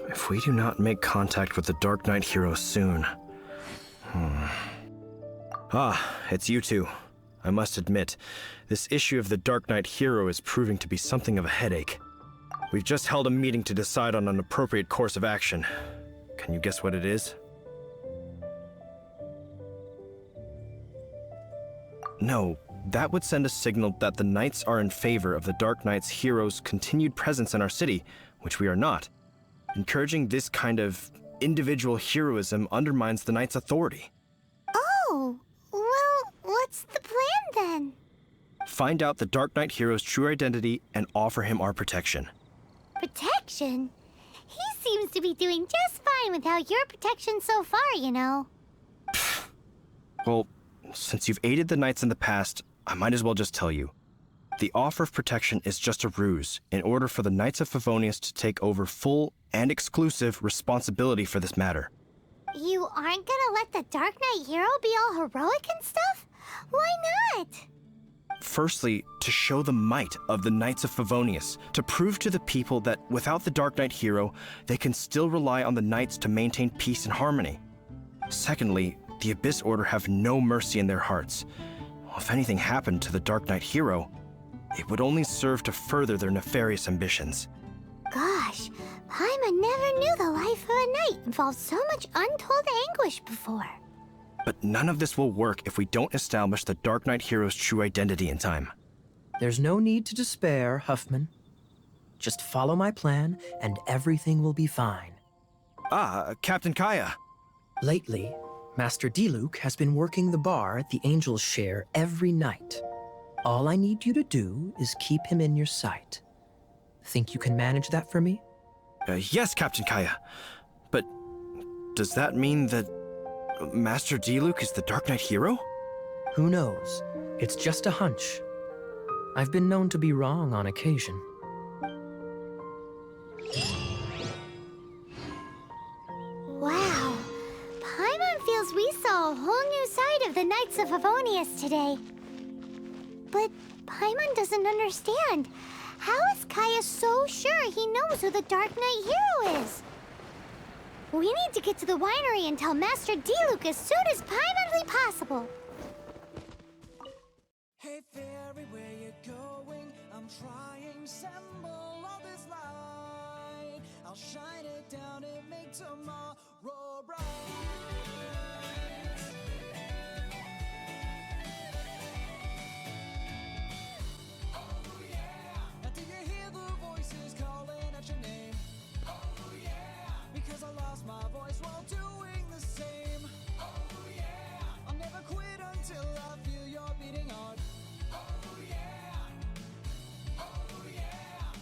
if we do not make contact with the Dark Knight hero soon... Ah, it's you two. I must admit, this issue of the Dark Knight hero is proving to be something of a headache. We've just held a meeting to decide on an appropriate course of action. Can you guess what it is? No, that would send a signal that the Knights are in favor of the Dark Knight's hero's continued presence in our city, which we are not. Encouraging this kind of individual heroism undermines the Knights' authority. Oh, well, what's the plan then? Find out the Dark Knight hero's true identity and offer him our protection. Protection? He seems to be doing just fine without your protection so far, you know. Well, since you've aided the Knights in the past, I might as well just tell you. The offer of protection is just a ruse in order for the Knights of Favonius to take over full and exclusive responsibility for this matter. You aren't gonna let the Dark Knight hero be all heroic and stuff? Why not? Firstly, to show the might of the Knights of Favonius, to prove to the people that without the Dark Knight hero, they can still rely on the Knights to maintain peace and harmony. Secondly, the Abyss Order have no mercy in their hearts. If anything happened to the Dark Knight hero, it would only serve to further their nefarious ambitions. Gosh, Paimon never knew the life of a knight involved so much untold anguish before. But none of this will work if we don't establish the Dark Knight hero's true identity in time. There's no need to despair, Huffman. Just follow my plan, and everything will be fine. Ah, Captain Kaya. Lately, Master Diluc has been working the bar at the Angel's Share every night. All I need you to do is keep him in your sight. Think you can manage that for me? Yes, Captain Kaya. But does that mean that Master Diluc is the Dark Knight hero? Who knows? It's just a hunch. I've been known to be wrong on occasion. Wow. Paimon feels we saw a whole new side of the Knights of Favonius today. But Paimon doesn't understand. How is Kaya so sure he knows who the Dark Knight hero is? We need to get to the winery and tell Master Diluc as soon as Paimonly possible. Hey fairy, where you going? I'm trying symbol of this light. I'll shine it down and make tomorrow bright. I lost my voice while doing the same. Oh yeah, I'll never quit until I feel your beating heart. Oh yeah, oh yeah.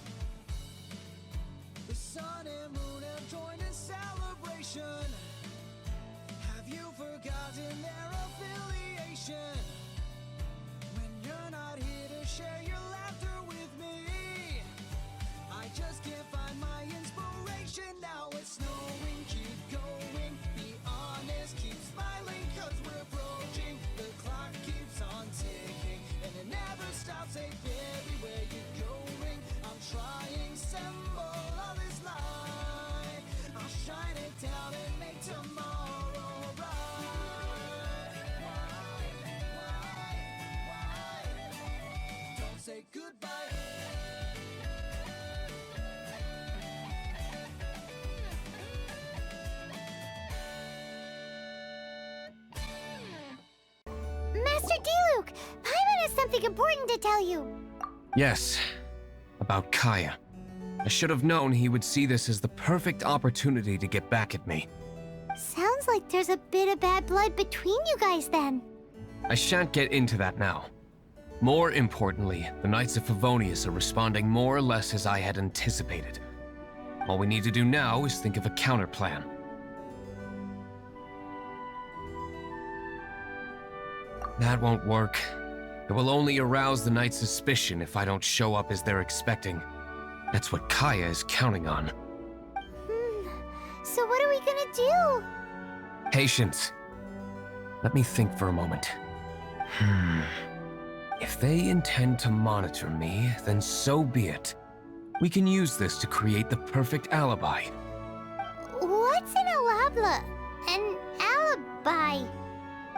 The sun and moon have joined in celebration. Have you forgotten their affiliation? When you're not here to share your laughter with me, I just can't find my inspiration. Now it's snowing, keep going, be honest, keep smiling, cause we're approaching. The clock keeps on ticking, and it never stops. Hey baby, where you going? I'm trying symbol of this light. I'll shine it down and make tomorrow bright. Why? Don't say goodbye. Master Diluc, Paimon has something important to tell you. Yes, about Kaya. I should have known he would see this as the perfect opportunity to get back at me. Sounds like there's a bit of bad blood between you guys then. I shan't get into that now. More importantly, the Knights of Favonius are responding more or less as I had anticipated. All we need to do now is think of a counterplan. That won't work. It will only arouse the Knights' suspicion if I don't show up as they're expecting. That's what Kaya is counting on. So what are we gonna do? Patience. Let me think for a moment. If they intend to monitor me, then so be it. We can use this to create the perfect alibi. What's an alabla? An alibi?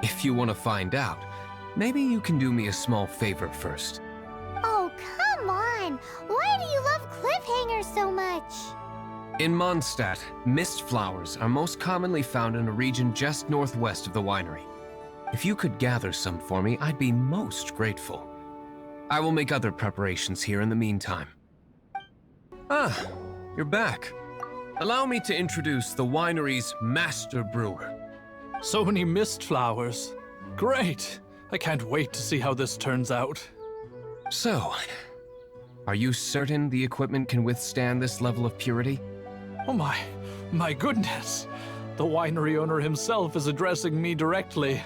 If you want to find out, maybe you can do me a small favor first. Oh, come on! Why do you love cliffhangers so much? In Mondstadt, mist flowers are most commonly found in a region just northwest of the winery. If you could gather some for me, I'd be most grateful. I will make other preparations here in the meantime. Ah, you're back. Allow me to introduce the winery's master brewer. So many mist flowers. Great! I can't wait to see how this turns out. So, are you certain the equipment can withstand this level of purity? Oh my goodness! The winery owner himself is addressing me directly.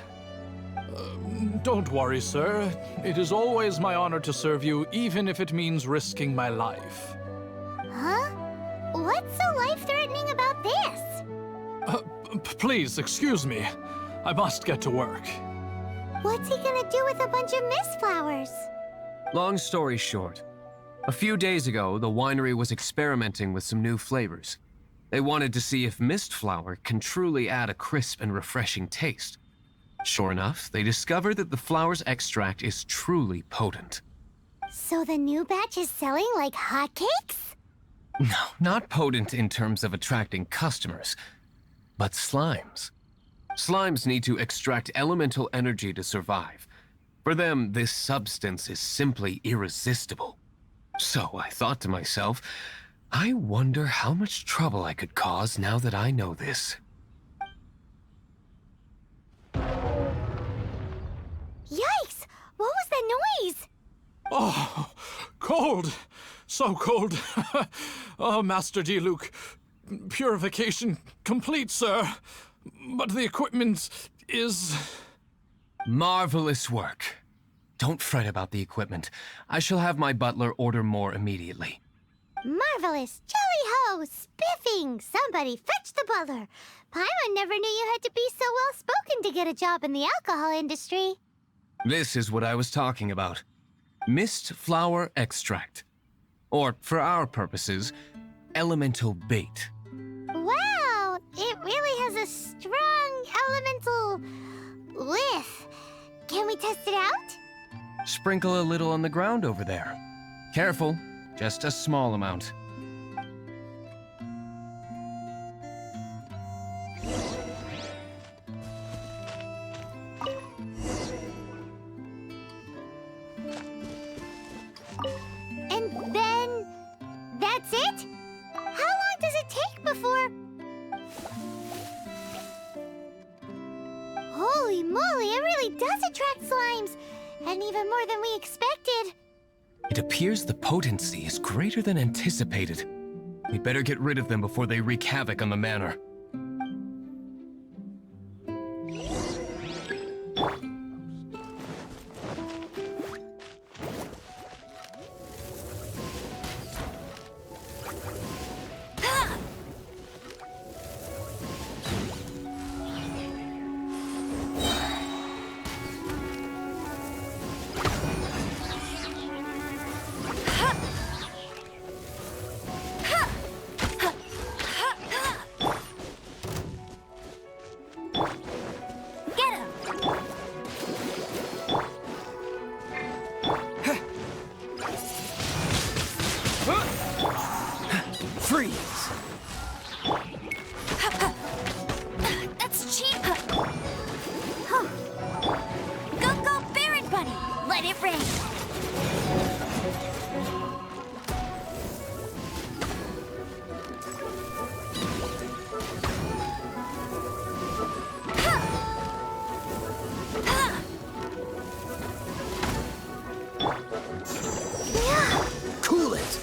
Don't worry, sir. It is always my honor to serve you, even if it means risking my life. Huh? What's so life-threatening about this? Please, excuse me. I must get to work. What's he gonna do with a bunch of mist flowers? Long story short, a few days ago, the winery was experimenting with some new flavors. They wanted to see if mist flower can truly add a crisp and refreshing taste. Sure enough, they discovered that the flower's extract is truly potent. So the new batch is selling like hotcakes? No, not potent in terms of attracting customers, but slimes. Slimes need to extract elemental energy to survive. For them, this substance is simply irresistible. So I thought to myself, I wonder how much trouble I could cause now that I know this. Yikes! What was that noise? Oh, cold! So cold. Oh, Master Diluc. Purification complete, sir. But the equipment is... Marvelous work. Don't fret about the equipment. I shall have my butler order more immediately. Marvelous! Jolly-ho! Spiffing! Somebody fetch the butler! Paimon never knew you had to be so well-spoken to get a job in the alcohol industry. This is what I was talking about. Mist flower extract. Or, for our purposes, elemental bait. Wow! It really has a strong elemental... whiff. Can we test it out? Sprinkle a little on the ground over there. Careful, just a small amount. And then... that's it? How long does it take before... Holy moly, it really does attract slimes! And even more than we expected. It appears the potency is greater than anticipated. We'd better get rid of them before they wreak havoc on the manor. Freeze! That's cheap! Huh. Go, Baron Bunny! Let it rain! Cool it!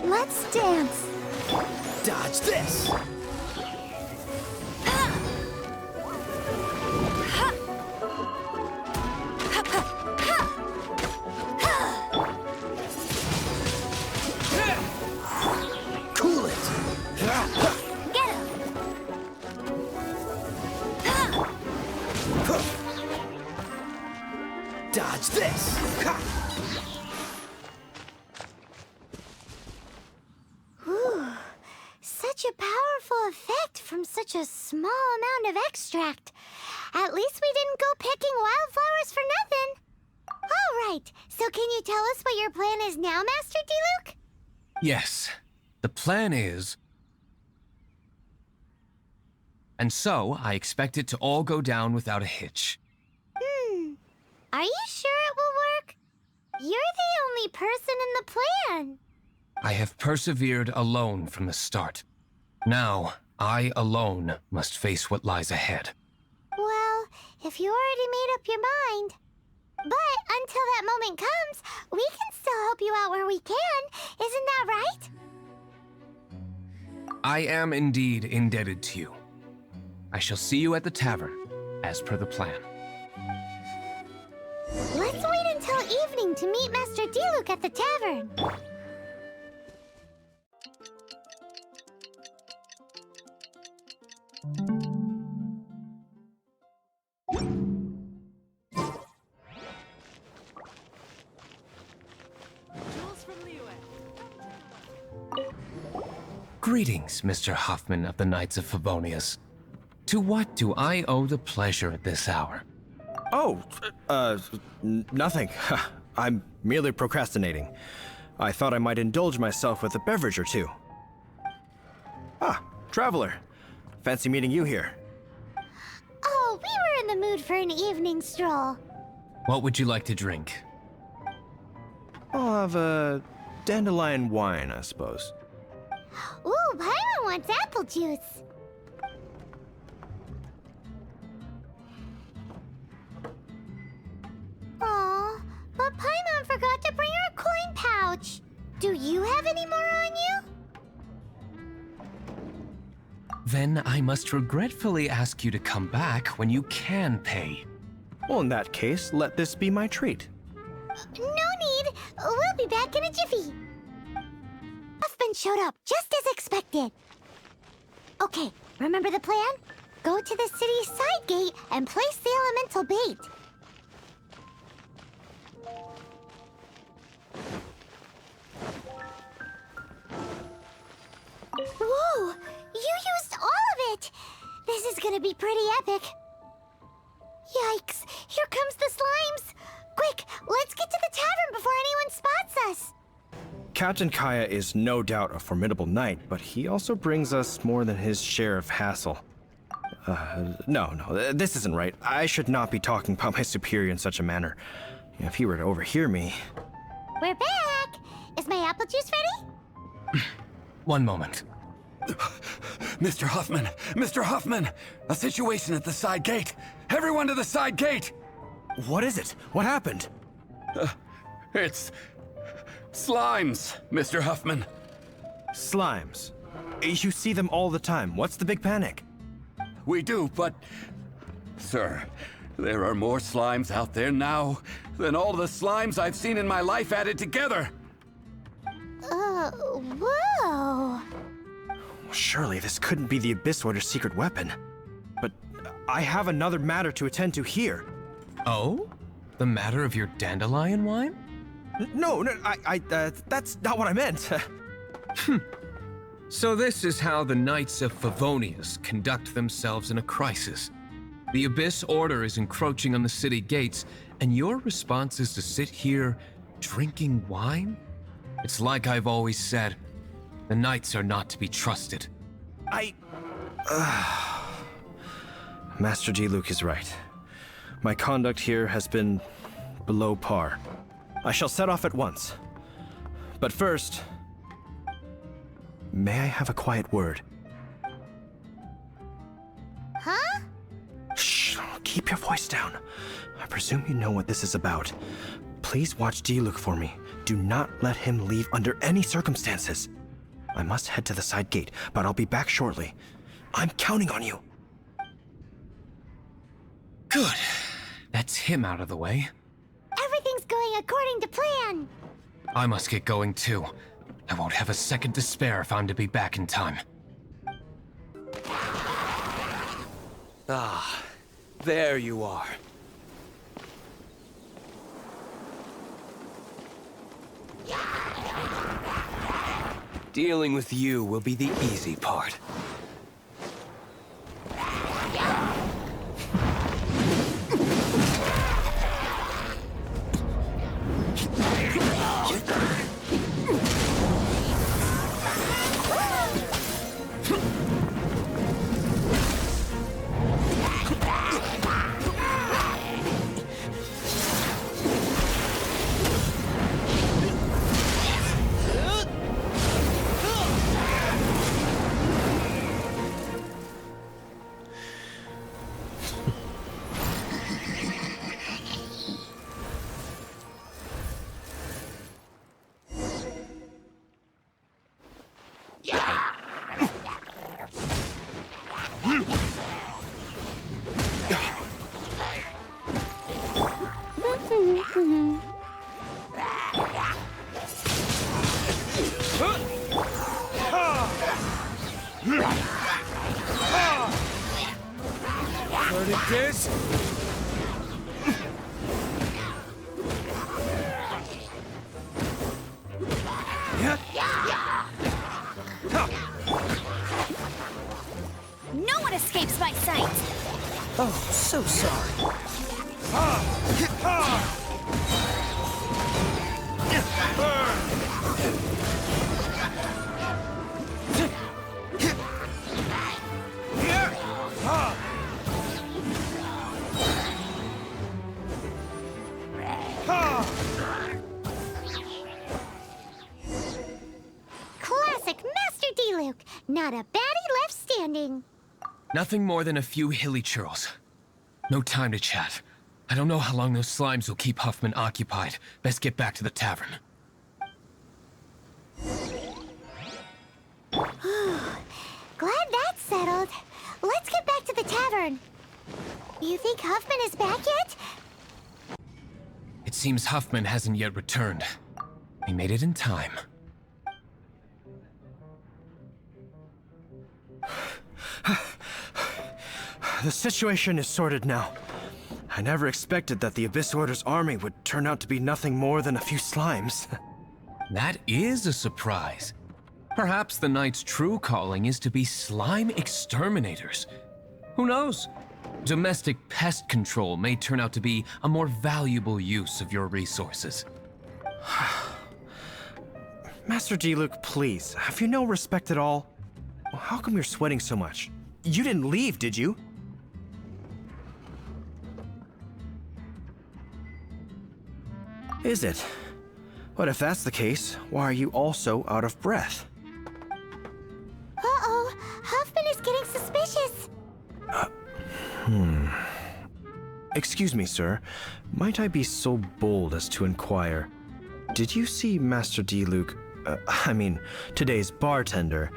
Let's dance! Dodge this! Cool it! Get him! Get him! Such a powerful effect from such a small amount of extract. At least we didn't go picking wildflowers for nothing. All right, so can you tell us what your plan is now, Master Diluc? Yes, the plan is... And so, I expect it to all go down without a hitch. Are you sure it will work? You're the only person in the plan. I have persevered alone from the start. Now, I alone must face what lies ahead. Well, if you already made up your mind. But until that moment comes, we can still help you out where we can. Isn't that right? I am indeed indebted to you. I shall see you at the tavern, as per the plan. Let's wait until evening to meet Master Diluc at the tavern. Greetings, Mr. Huffman of the Knights of Favonius. To what do I owe the pleasure at this hour? Oh, nothing. I'm merely procrastinating. I thought I might indulge myself with a beverage or two. Ah, traveler. Fancy meeting you here. Oh, we were in the mood for an evening stroll. What would you like to drink? I'll have a dandelion wine, I suppose. Ooh, Paimon wants apple juice. Aw, but Paimon forgot to bring her coin pouch. Do you have any more on you? Then I must regretfully ask you to come back when you can pay. Well, in that case, let this be my treat. No need. We'll be back in a jiffy. Huffman showed up just as expected. Okay, remember the plan? Go to the city's side gate and place the elemental bait. Whoa! You used all of it! This is gonna be pretty epic. Yikes! Here comes the slimes! Quick, let's get to the tavern before anyone spots us! Captain Kaya is no doubt a formidable knight, but he also brings us more than his share of hassle. No, this isn't right. I should not be talking about my superior in such a manner. If he were to overhear me... We're back! Is my apple juice ready? One moment. Mr. Huffman! Mr. Huffman! A situation at the side gate! Everyone to the side gate! What is it? What happened? It's... slimes, Mr. Huffman. Slimes. You see them all the time. What's the big panic? We do, but... Sir, there are more slimes out there now than all the slimes I've seen in my life added together! Whoa! Surely this couldn't be the Abyss Order's secret weapon. But I have another matter to attend to here. Oh? The matter of your dandelion wine? No, that's not what I meant. So this is how the Knights of Favonius conduct themselves in a crisis. The Abyss Order is encroaching on the city gates, and your response is to sit here drinking wine? It's like I've always said, the Knights are not to be trusted. Master Diluc is right. My conduct here has been below par. I shall set off at once. But first, may I have a quiet word? Huh? Shh, keep your voice down. I presume you know what this is about. Please watch Diluc for me. Do not let him leave under any circumstances. I must head to the side gate, but I'll be back shortly. I'm counting on you. Good. That's him out of the way. Everything's going according to plan. I must get going too. I won't have a second to spare if I'm to be back in time. Ah, there you are. Dealing with you will be the easy part. No one escapes my sight! Oh, so sorry. Classic Master Diluc! Not a baddie left standing. Nothing more than a few hilly churls. No time to chat. I don't know how long those slimes will keep Huffman occupied. Best get back to the tavern. Glad that's settled. Let's get back to the tavern. You think Huffman is back yet? It seems Huffman hasn't yet returned. He made it in time. The situation is sorted now. I never expected that the Abyss Order's army would turn out to be nothing more than a few slimes. That is a surprise. Perhaps the Knight's true calling is to be slime exterminators. Who knows? Domestic pest control may turn out to be a more valuable use of your resources. Master Diluc, please, have you no respect at all? How come you're sweating so much? You didn't leave, did you? Is it? But if that's the case, why are you also out of breath? Uh-oh, Huffman is getting suspicious. Excuse me, sir. Might I be so bold as to inquire? Did you see Master Diluc, today's bartender?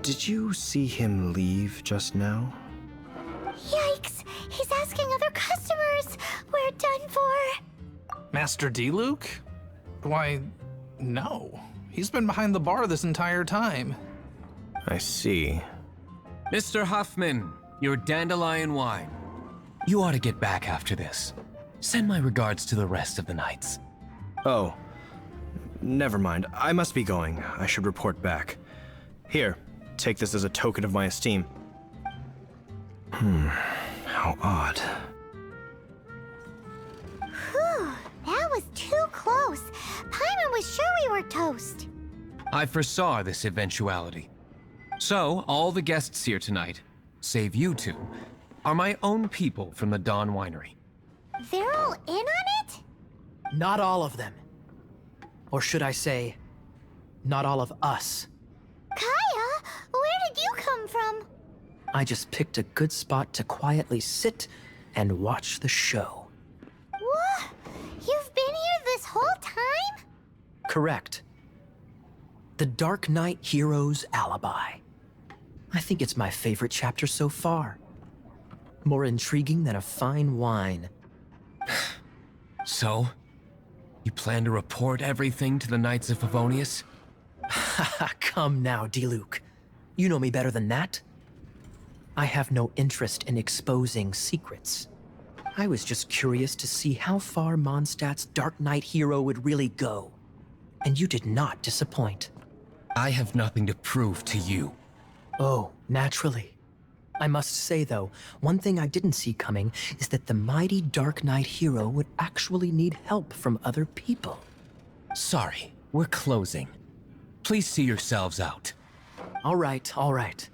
Did you see him leave just now? Yikes, he's asking other customers. We're done for. Master Diluc? Why, no. He's been behind the bar this entire time. I see. Mr. Huffman, your dandelion wine. You ought to get back after this. Send my regards to the rest of the Knights. Oh, never mind. I must be going. I should report back. Here, take this as a token of my esteem. How odd. Whew, that was too close. Paimon was sure we were toast. I foresaw this eventuality. So, all the guests here tonight, save you two, are my own people from the Dawn Winery. They're all in on it? Not all of them. Or should I say, not all of us. Kaya, where did you come from? I just picked a good spot to quietly sit and watch the show. What? You've been here this whole time? Correct. The Dark Knight Hero's Alibi. I think it's my favorite chapter so far. More intriguing than a fine wine. So, you plan to report everything to the Knights of Favonius? Come now, Diluc. You know me better than that. I have no interest in exposing secrets. I was just curious to see how far Mondstadt's Dark Knight hero would really go. And you did not disappoint. I have nothing to prove to you. Oh, naturally. I must say, though, one thing I didn't see coming is that the mighty Dark Knight hero would actually need help from other people. Sorry, we're closing. Please see yourselves out. All right, all right.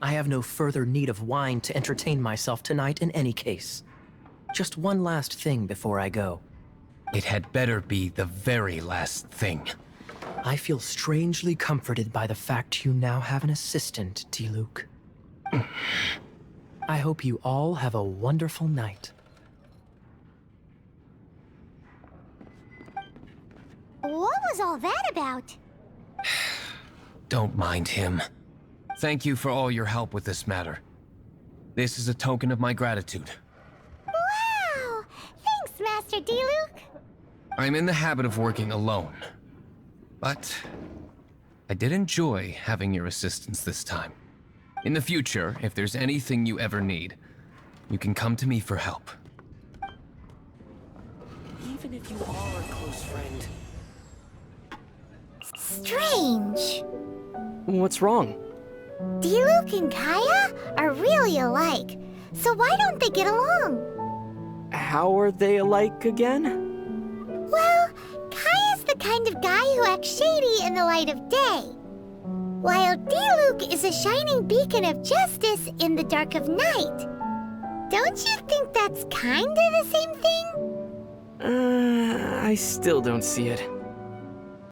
I have no further need of wine to entertain myself tonight in any case. Just one last thing before I go. It had better be the very last thing. I feel strangely comforted by the fact you now have an assistant, Diluc. I hope you all have a wonderful night. What was all that about? Don't mind him. Thank you for all your help with this matter. This is a token of my gratitude. Wow! Thanks, Master Diluc. I'm in the habit of working alone. But I did enjoy having your assistance this time. In the future, if there's anything you ever need, you can come to me for help. Even if you are a close friend. Strange. What's wrong? Diluc and Kaya are really alike, so why don't they get along? How are they alike again? Well, Kaya's the kind of guy who acts shady in the light of day, while Diluc is a shining beacon of justice in the dark of night. Don't you think that's kinda the same thing? I still don't see it.